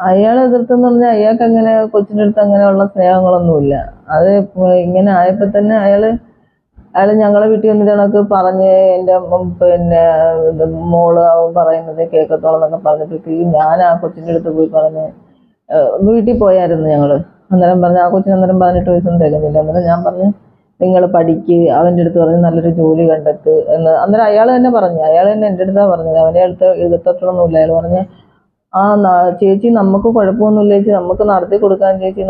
അയാളെ എതിർത്തെന്ന് പറഞ്ഞാൽ അയാൾക്ക് അങ്ങനെ കൊച്ചിൻ്റെ അടുത്ത് അങ്ങനെയുള്ള സ്നേഹങ്ങളൊന്നുമില്ല. അത് ഇങ്ങനെ ആയപ്പോൾ തന്നെ അയാള് ഞങ്ങളെ വീട്ടിൽ വന്നിട്ട് കണക്ക് പറഞ്ഞ് എൻ്റെ പിന്നെ മോള് പറയുന്നത് കേൾക്കത്തോളം എന്നൊക്കെ പറഞ്ഞിട്ട് ഞാൻ ആ കൊച്ചിൻ്റെ അടുത്ത് പോയി പറഞ്ഞ് വീട്ടിൽ പോയായിരുന്നു ഞങ്ങൾ. അന്നേരം പറഞ്ഞ് ആ കൊച്ചിന് അന്നേരം 18 വയസ്സൊന്നും തികഞ്ഞില്ല. അന്നേരം ഞാൻ പറഞ്ഞു നിങ്ങൾ പഠിക്ക്, അവൻ്റെ അടുത്ത് പറഞ്ഞ് നല്ലൊരു ജോലി കണ്ടെത്ത് എന്ന്. അന്നേരം അയാൾ തന്നെ പറഞ്ഞു, അയാൾ തന്നെ എൻ്റെ അടുത്താണ് പറഞ്ഞത്. അവനെ അടുത്ത് എഴുതത്തൊട്ടൊന്നുമില്ല. അയാൾ പറഞ്ഞ് ചേച്ചി നമുക്ക് കുഴപ്പമൊന്നുമില്ല ചേച്ചി, നമുക്ക് നടത്തി കൊടുക്കാൻ ചേച്ചി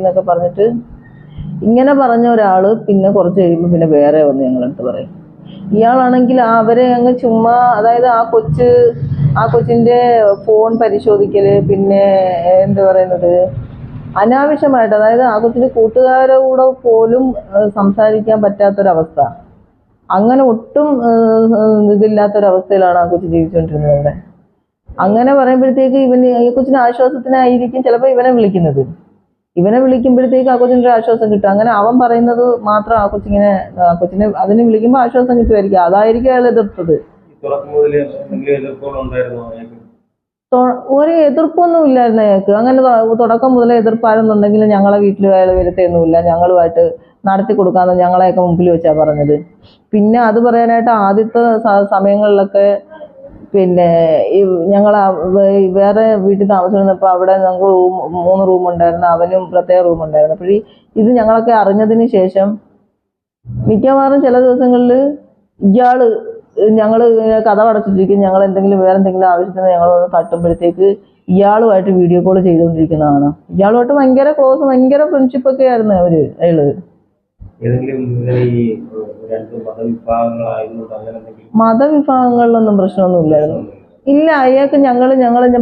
എന്നൊക്കെ പറഞ്ഞിട്ട് ഇങ്ങനെ പറഞ്ഞ ഒരാൾ പിന്നെ കുറച്ച് കഴിയുമ്പോൾ പിന്നെ വേറെ വന്ന് ഞങ്ങളടുത്ത് പറയും. ഇയാളാണെങ്കിൽ അവരെ അങ്ങ് ചുമ്മാ, അതായത് ആ കൊച്ചിൻ്റെ ഫോൺ പരിശോധിക്കൽ, പിന്നെ എന്താ പറയുന്നത്, അനാവശ്യമായിട്ട്, അതായത് ആ കൊച്ചിൻ്റെ കൂട്ടുകാരോട് പോലും സംസാരിക്കാൻ പറ്റാത്തൊരവസ്ഥ, അങ്ങനെ ഒട്ടും ഇതില്ലാത്തൊരവസ്ഥയിലാണ് ആ കൊച്ച് ജീവിച്ചുകൊണ്ടിരുന്നത് അവിടെ. അങ്ങനെ പറയുമ്പോഴത്തേക്ക് ഈ കൊച്ചിന് ആശ്വാസത്തിനായിരിക്കും ചിലപ്പോൾ ഇവനെ വിളിക്കുമ്പോഴത്തേക്ക് ആ കൊച്ചിൻ്റെ ആശ്വാസം കിട്ടും. അങ്ങനെ അവൻ പറയുന്നത് മാത്രം ആ കൊച്ചിനെ അതിന് വിളിക്കുമ്പോൾ ആശ്വാസം കിട്ടുമായിരിക്കും. അതായിരിക്കും അയാൾ എതിർത്തത്. ഒരു എതിർപ്പൊന്നും ഇല്ലായിരുന്നു അയാൾക്ക്. അങ്ങനെ തുടക്കം മുതലേ എതിർപ്പായിരുന്നുണ്ടെങ്കിൽ ഞങ്ങളെ വീട്ടിൽ അയാൾ വരുത്തൊന്നുമില്ല. ഞങ്ങളുമായിട്ട് നടത്തി കൊടുക്കാമെന്ന് ഞങ്ങളെയൊക്കെ മുമ്പിൽ വെച്ചാണ് പറഞ്ഞത്. പിന്നെ അത് പറയാനായിട്ട് ആദ്യത്തെ സമയങ്ങളിലൊക്കെ പിന്നെ ഈ ഞങ്ങൾ വേറെ വീട്ടിൽ താമസിച്ചിരുന്നപ്പോൾ അവിടെ ഞങ്ങൾക്ക് 3 റൂമുണ്ടായിരുന്നു, അവനും പ്രത്യേക റൂമുണ്ടായിരുന്നു. അപ്പോൾ ഇത് ഞങ്ങളൊക്കെ അറിഞ്ഞതിന് ശേഷം മിക്കവാറും ചില ദിവസങ്ങളിൽ ഞങ്ങൾ കഥ അടച്ചിട്ടിരിക്കും. ഞങ്ങൾ വേറെ എന്തെങ്കിലും ആവശ്യത്തിന് ഞങ്ങൾ തട്ടുമ്പോഴത്തേക്ക് ഇയാളുമായിട്ട് വീഡിയോ കോൾ ചെയ്തുകൊണ്ടിരിക്കുന്നതാണ്. ഇയാളുമായിട്ട് ഭയങ്കര ക്ലോസ്, ഭയങ്കര ഫ്രണ്ട്ഷിപ്പൊക്കെ ആയിരുന്നു അയാള്. മതവിഭാഗങ്ങളിലൊന്നും പ്രശ്നമൊന്നും ഇല്ലായിരുന്നു. ഇല്ല, അയാൾക്ക് ഞാൻ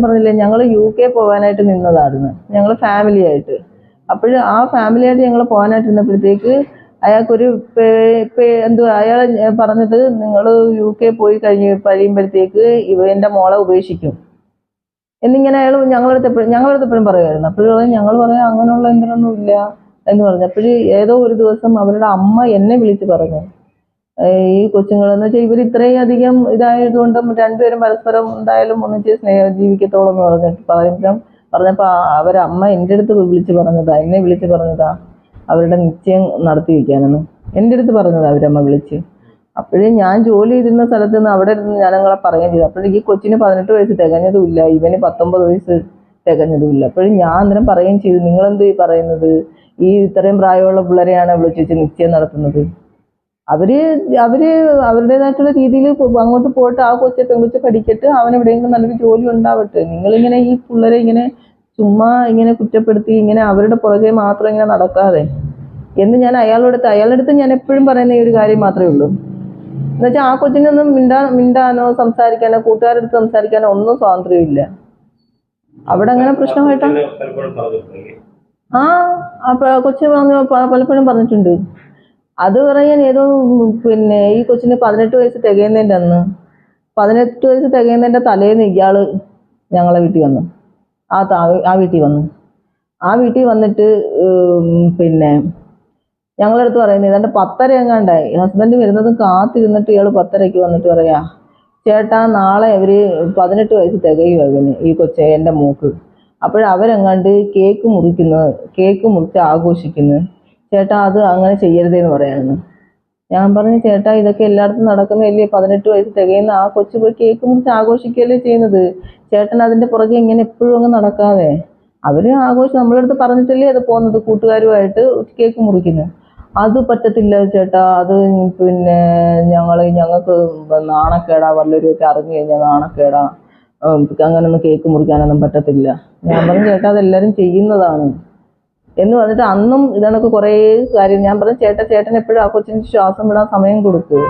പറഞ്ഞില്ലേ, ഞങ്ങൾ UK പോകാനായിട്ട് നിന്നതായിരുന്നു, ഞങ്ങൾ ഫാമിലി ആയിട്ട്. അപ്പോൾ ആ ഫാമിലി ആയിട്ട് ഞങ്ങൾ പോകാനായിട്ട് നിന്നപ്പോഴത്തേക്ക് അയാൾക്കൊരു അയാൾ പറഞ്ഞത് നിങ്ങൾ UK പോയി കഴിയുമ്പോഴത്തേക്ക് എൻ്റെ മോളെ ഉപേക്ഷിക്കും എന്നിങ്ങനെ അയാൾ ഞങ്ങളടുത്ത് എപ്പോഴും പറയുമായിരുന്നു. അപ്പോഴും ഞങ്ങൾ പറയാം അങ്ങനെയുള്ള എന്തിനൊന്നും ഇല്ല എന്ന് പറഞ്ഞു. അപ്പോൾ ഏതോ ഒരു ദിവസം അവരുടെ അമ്മ എന്നെ വിളിച്ച് പറഞ്ഞു, ഈ കൊച്ചുങ്ങളെന്ന് വെച്ചാൽ ഇവർ ഇത്രയും അധികം ഇതായതുകൊണ്ടും രണ്ടുപേരും പരസ്പരം എന്തായാലും ഒന്നിച്ച് ജീവിക്കത്തോളം എന്ന് പറഞ്ഞപ്പോൾ അവരമ്മ എൻ്റെ അടുത്ത് എന്നെ വിളിച്ച് പറഞ്ഞതാ അവരുടെ നിശ്ചയം നടത്തി വയ്ക്കാനെന്ന് എൻ്റെ അടുത്ത് പറഞ്ഞതാ അവരമ്മ വിളിച്ച്. അപ്പോഴേ ഞാൻ ജോലി ചെയ്തിരുന്ന സ്ഥലത്ത് നിന്ന് അവിടെ ഇരുന്ന് ഞാനങ്ങളെ പറയുകയും ചെയ്തു. അപ്പോഴേ ഈ കൊച്ചിന് 18 വയസ്സ് തികഞ്ഞതുമില്ല, ഇവന് 19 വയസ്സ് തികഞ്ഞതുമില്ല. അപ്പോഴും ഞാൻ അന്നേരം പറയുകയും ചെയ്തു, നിങ്ങളെന്ത് ഈ പറയുന്നത്, ഈ ഇത്രയും പ്രായമുള്ള പിള്ളേരെയാണ് വിളിച്ച് വെച്ച് നിശ്ചയം നടത്തുന്നത്. അവര് അവരുടേതായിട്ടുള്ള രീതിയിൽ അങ്ങോട്ട് പോയിട്ട് ആ പെൺകൊച്ച് പഠിക്കട്ട്, അവനെവിടെയെങ്കിലും നല്ലൊരു ജോലി ഉണ്ടാവട്ടെ. നിങ്ങളിങ്ങനെ ഈ പിള്ളേരെ ഇങ്ങനെ ചുമ്മാ ഇങ്ങനെ കുറ്റപ്പെടുത്തി ഇങ്ങനെ അവരുടെ പുറകെ മാത്രം ഇങ്ങനെ നടക്കാതെ എന്ന് ഞാൻ അയാളുടെ ഞാൻ എപ്പോഴും പറയുന്ന ഈ ഒരു കാര്യം മാത്രമേ ഉള്ളൂ. എന്നുവെച്ചാൽ ആ കൊച്ചിനൊന്നും മിണ്ടാനോ സംസാരിക്കാനോ കൂട്ടുകാരുടെ അടുത്ത് സംസാരിക്കാനോ ഒന്നും സ്വാതന്ത്ര്യമില്ല. അവിടെ അങ്ങനെ പ്രശ്നമായിട്ടാ കൊച്ചു പലപ്പോഴും പറഞ്ഞിട്ടുണ്ട്. അത് പറയാൻ ഏതോ പിന്നെ ഈ കൊച്ചിന് 18 വയസ്സ് തികയുന്നതിൻ്റെ അന്ന്, 18 വയസ്സ് തികയുന്നതിൻ്റെ തലേന്ന് ഇയാൾ ഞങ്ങളെ വീട്ടിൽ വന്നു. ആ വീട്ടിൽ വന്നിട്ട് പിന്നെ ഞങ്ങളടുത്ത് പറയുന്നത് ഏതാണ്ട് 10:30 എങ്ങാണ്ടായി. ഹസ്ബൻഡ് വരുന്നതും കാത്തിരുന്നിട്ട് ഇയാൾ 10:30 വന്നിട്ട് പറയാ, ചേട്ടാ നാളെ അവർ 18 വയസ്സ് തികയുമായിരുന്നു ഈ എൻ്റെ മൂക്ക്. അപ്പോഴവരെങ്ങാണ്ട് കേക്ക് മുറിച്ച് ആഘോഷിക്കുന്നു. ചേട്ടാ അത് അങ്ങനെ ചെയ്യരുതെന്ന് പറയാമെന്ന്. ഞാൻ പറഞ്ഞു, ചേട്ടാ ഇതൊക്കെ എല്ലായിടത്തും നടക്കുന്നതല്ലേ, 18 വയസ്സ് തികയുന്ന ആ കൊച്ചു പോയി കേക്ക് മുറിച്ച് ആഘോഷിക്കുകയല്ലേ ചെയ്യുന്നത്. ചേട്ടൻ അതിൻ്റെ പുറകെ ഇങ്ങനെ എപ്പോഴും അങ്ങ് നടക്കാതെ, അവർ നമ്മളടുത്ത് പറഞ്ഞിട്ടല്ലേ അത് പോകുന്നത്, കൂട്ടുകാരുമായിട്ട് കേക്ക് മുറിക്കുന്നു. അത് പറ്റത്തില്ല ചേട്ടാ, അത് പിന്നെ ഞങ്ങൾക്ക് നാണക്കേടാ, വല്ലവരുമൊക്കെ അറിഞ്ഞു കഴിഞ്ഞാൽ നാണക്കേടാ, അങ്ങനൊന്നും കേക്ക് മുറിക്കാനൊന്നും പറ്റത്തില്ല. ഞാൻ പറഞ്ഞു, ചേട്ടാ അതെല്ലാവരും ചെയ്യുന്നതാണ് എന്ന് പറഞ്ഞിട്ട് അന്നും ഇതണക്ക് കുറേ കാര്യം ഞാൻ പറഞ്ഞു, ചേട്ടൻ എപ്പോഴും ആ കൊച്ചിന് ശ്വാസം വിടാൻ സമയം കൊടുക്കുക.